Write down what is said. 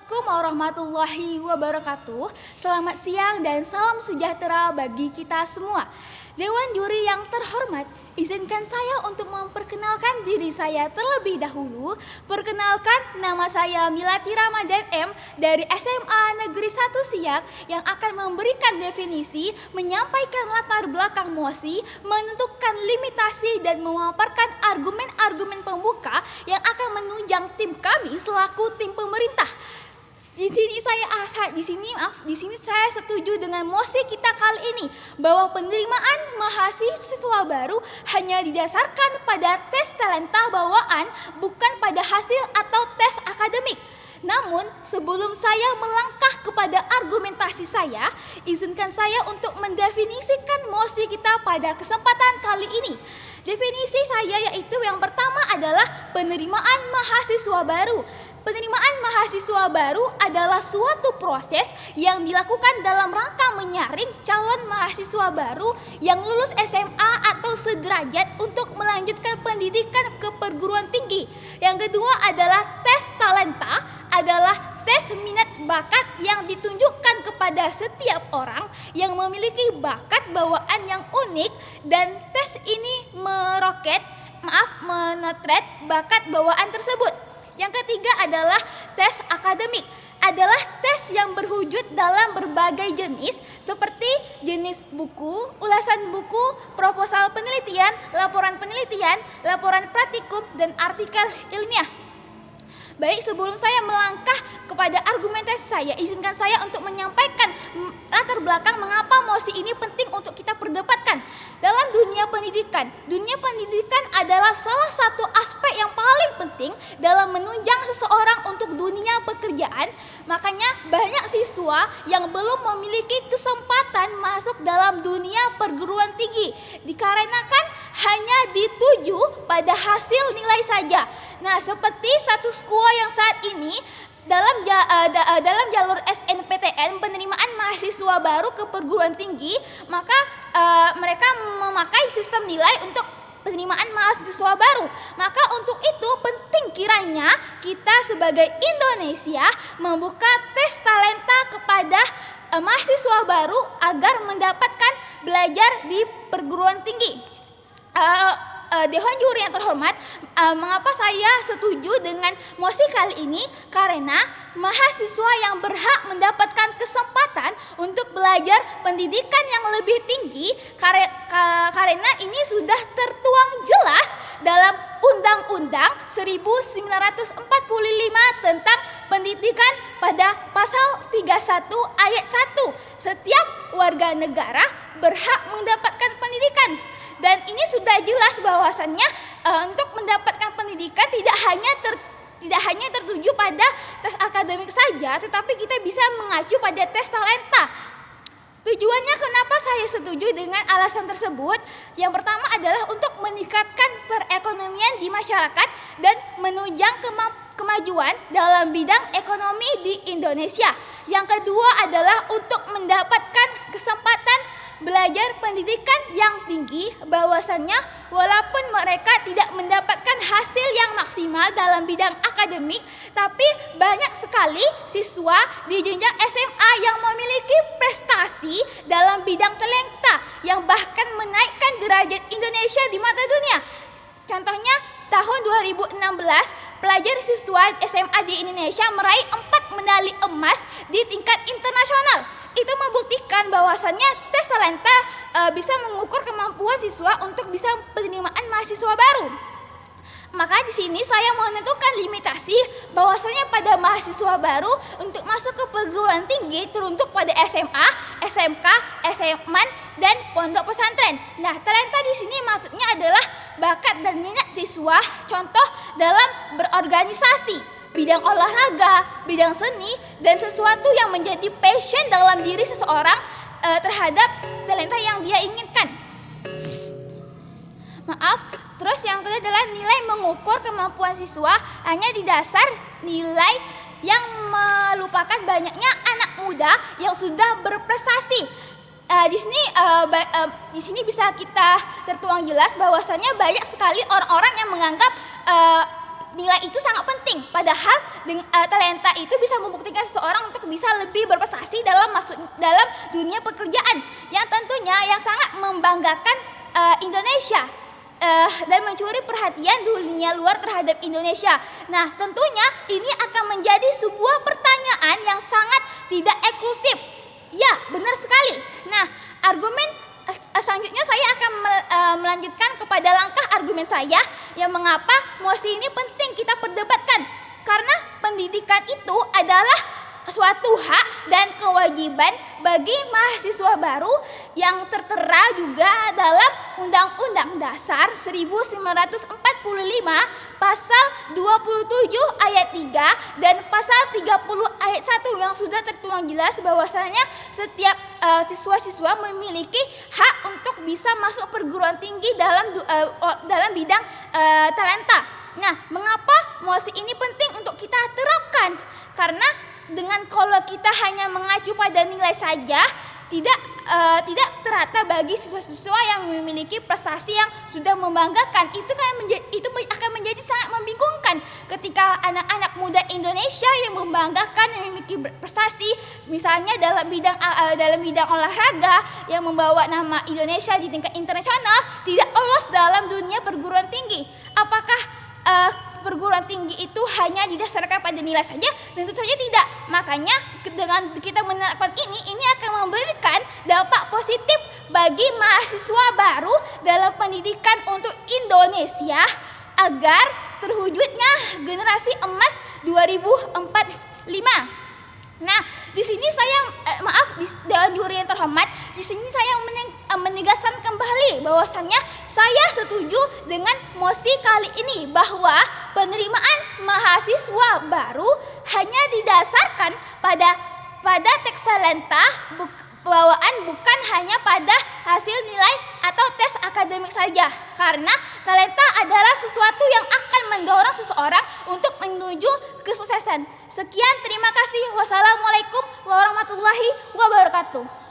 Assalamualaikum warahmatullahi wabarakatuh. Selamat siang dan salam sejahtera bagi kita semua. Dewan Juri yang terhormat, izinkan saya untuk memperkenalkan diri saya terlebih dahulu. Perkenalkan, nama saya Milati Ramadan M dari SMA Negeri 1 Siak yang akan memberikan definisi, menyampaikan latar belakang MOSI, menentukan limitasi dan memaparkan argumen-argumen pembuka yang akan menunjang tim kami selaku tim pemerintah. Di sini saya setuju dengan mosi kita kali ini bahwa penerimaan mahasiswa baru hanya didasarkan pada tes talenta bawaan, bukan pada hasil atau tes akademik. Namun, sebelum saya melangkah kepada argumentasi saya, izinkan saya untuk mendefinisikan mosi kita pada kesempatan kali ini. Definisi saya yaitu yang pertama adalah penerimaan mahasiswa baru. Penerimaan mahasiswa baru adalah suatu proses yang dilakukan dalam rangka menyaring calon mahasiswa baru yang lulus SMA atau sederajat untuk melanjutkan pendidikan ke perguruan tinggi. Yang kedua adalah tes talenta, adalah tes minat bakat yang ditunjukkan kepada setiap orang yang memiliki bakat bawaan yang unik, dan tes ini menotret bakat bawaan tersebut. Yang ketiga adalah tes akademik, adalah tes yang berwujud dalam berbagai jenis seperti jenis buku, ulasan buku, proposal penelitian, laporan praktikum, dan artikel ilmiah. Baik, sebelum saya melangkah kepada argumentasi saya, izinkan saya untuk menyampaikan latar belakang mengapa mosi ini penting untuk kita perdebatkan. Dalam dunia pendidikan adalah salah satu aspek yang paling penting dalam menunjang seseorang untuk dunia pekerjaan. Makanya banyak siswa yang belum memiliki kesempatan masuk dalam dunia perguruan tinggi dikarenakan hanya dituju pada hasil nilai saja. Nah, seperti status quo yang saat ini dalam jalur SNPTN, penerimaan mahasiswa baru ke perguruan tinggi, maka mereka memakai sistem nilai untuk penerimaan mahasiswa baru. Maka untuk itu penting kiranya kita sebagai Indonesia membuka tes talenta kepada mahasiswa baru agar mendapatkan belajar di perguruan tinggi. Dewan Juri yang terhormat, mengapa saya setuju dengan mosi kali ini? Karena mahasiswa yang berhak mendapatkan kesempatan untuk belajar pendidikan yang lebih tinggi, karena ini sudah tertuang jelas dalam Undang-Undang 1945 tentang pendidikan pada pasal 31 ayat 1. Setiap warga negara berhak mendapatkan pendidikan. Dan ini sudah jelas bahwasannya untuk mendapatkan pendidikan tidak hanya tertuju pada tes akademik saja, tetapi kita bisa mengacu pada tes talenta. Tujuannya kenapa saya setuju dengan alasan tersebut? Yang pertama adalah untuk meningkatkan perekonomian di masyarakat dan menunjang kemajuan dalam bidang ekonomi di Indonesia. Yang kedua adalah untuk mendapatkan kesempatan belajar pendidikan yang tinggi, bahwasannya walaupun mereka tidak mendapatkan hasil yang maksimal dalam bidang akademik, tapi banyak sekali siswa di jenjang SMA yang memiliki prestasi dalam bidang talenta yang bahkan menaikkan derajat Indonesia di mata dunia. Contohnya, tahun 2016, pelajar siswa SMA di Indonesia meraih 4 medali emas di tingkat internasional. Itu membuktikan bahwasannya tes talenta bisa mengukur kemampuan siswa untuk bisa penerimaan mahasiswa baru. Maka di sini saya menentukan limitasi bahwasanya pada mahasiswa baru untuk masuk ke perguruan tinggi teruntuk pada SMA, SMK, SMA, dan pondok pesantren. Nah, talenta di sini maksudnya adalah bakat dan minat siswa, contoh dalam berorganisasi, bidang olahraga, bidang seni, dan sesuatu yang menjadi passion dalam diri seseorang terhadap talenta yang dia inginkan. Terus yang kedua adalah nilai mengukur kemampuan siswa hanya di dasar nilai yang melupakan banyaknya anak muda yang sudah berprestasi. Di sini bisa kita tertuang jelas bahwasannya banyak sekali orang-orang yang menganggap nilai itu sangat penting. Padahal talenta itu bisa membuktikan seseorang untuk bisa lebih berprestasi dalam dunia pekerjaan yang tentunya yang sangat membanggakan Indonesia dan mencuri perhatian dunia luar terhadap Indonesia. Nah, tentunya ini akan menjadi sebuah pertanyaan yang sangat tidak eksklusif. Ya, benar sekali. Nah, argumen selanjutnya saya akan melanjutkan kepada langkah argumen saya yang mengapa MOSI ini penting kita perdebatkan. Karena pendidikan itu adalah suatu hak dan kewajiban bagi mahasiswa baru yang tertera juga dalam Undang-Undang Dasar 1945 pasal 27 ayat 3 dan pasal 30 ayat 1 yang sudah tertuang jelas bahwasanya setiap siswa-siswa memiliki hak untuk bisa masuk perguruan tinggi dalam bidang talenta. Nah, mengapa MOSI ini penting untuk kita terapkan? Karena dengan kalau kita hanya mengacu pada nilai saja tidak terata bagi siswa-siswa yang memiliki prestasi yang sudah membanggakan. Itu akan menjadi sangat membingungkan ketika anak-anak muda Indonesia yang membanggakan, yang memiliki prestasi misalnya dalam bidang olahraga yang membawa nama Indonesia di tingkat internasional tidak lolos dalam dunia perguruan tinggi. Apakah perguruan tinggi itu hanya didasarkan pada nilai saja? Tentu saja tidak. Makanya dengan kita menerapkan ini akan memberikan dampak positif bagi mahasiswa baru dalam pendidikan untuk Indonesia agar terwujudnya generasi emas 2045. Nah, di sini saya Dewan Juri yang terhormat, di sini saya menegaskan kembali bahwasannya saya setuju dengan MOSI kali ini bahwa penerimaan mahasiswa baru hanya didasarkan pada teks talenta bawaan, bukan hanya pada hasil nilai atau tes akademik saja. Karena talenta adalah sesuatu yang akan mendorong seseorang untuk menuju kesuksesan. Sekian, terima kasih. Wassalamualaikum warahmatullahi wabarakatuh.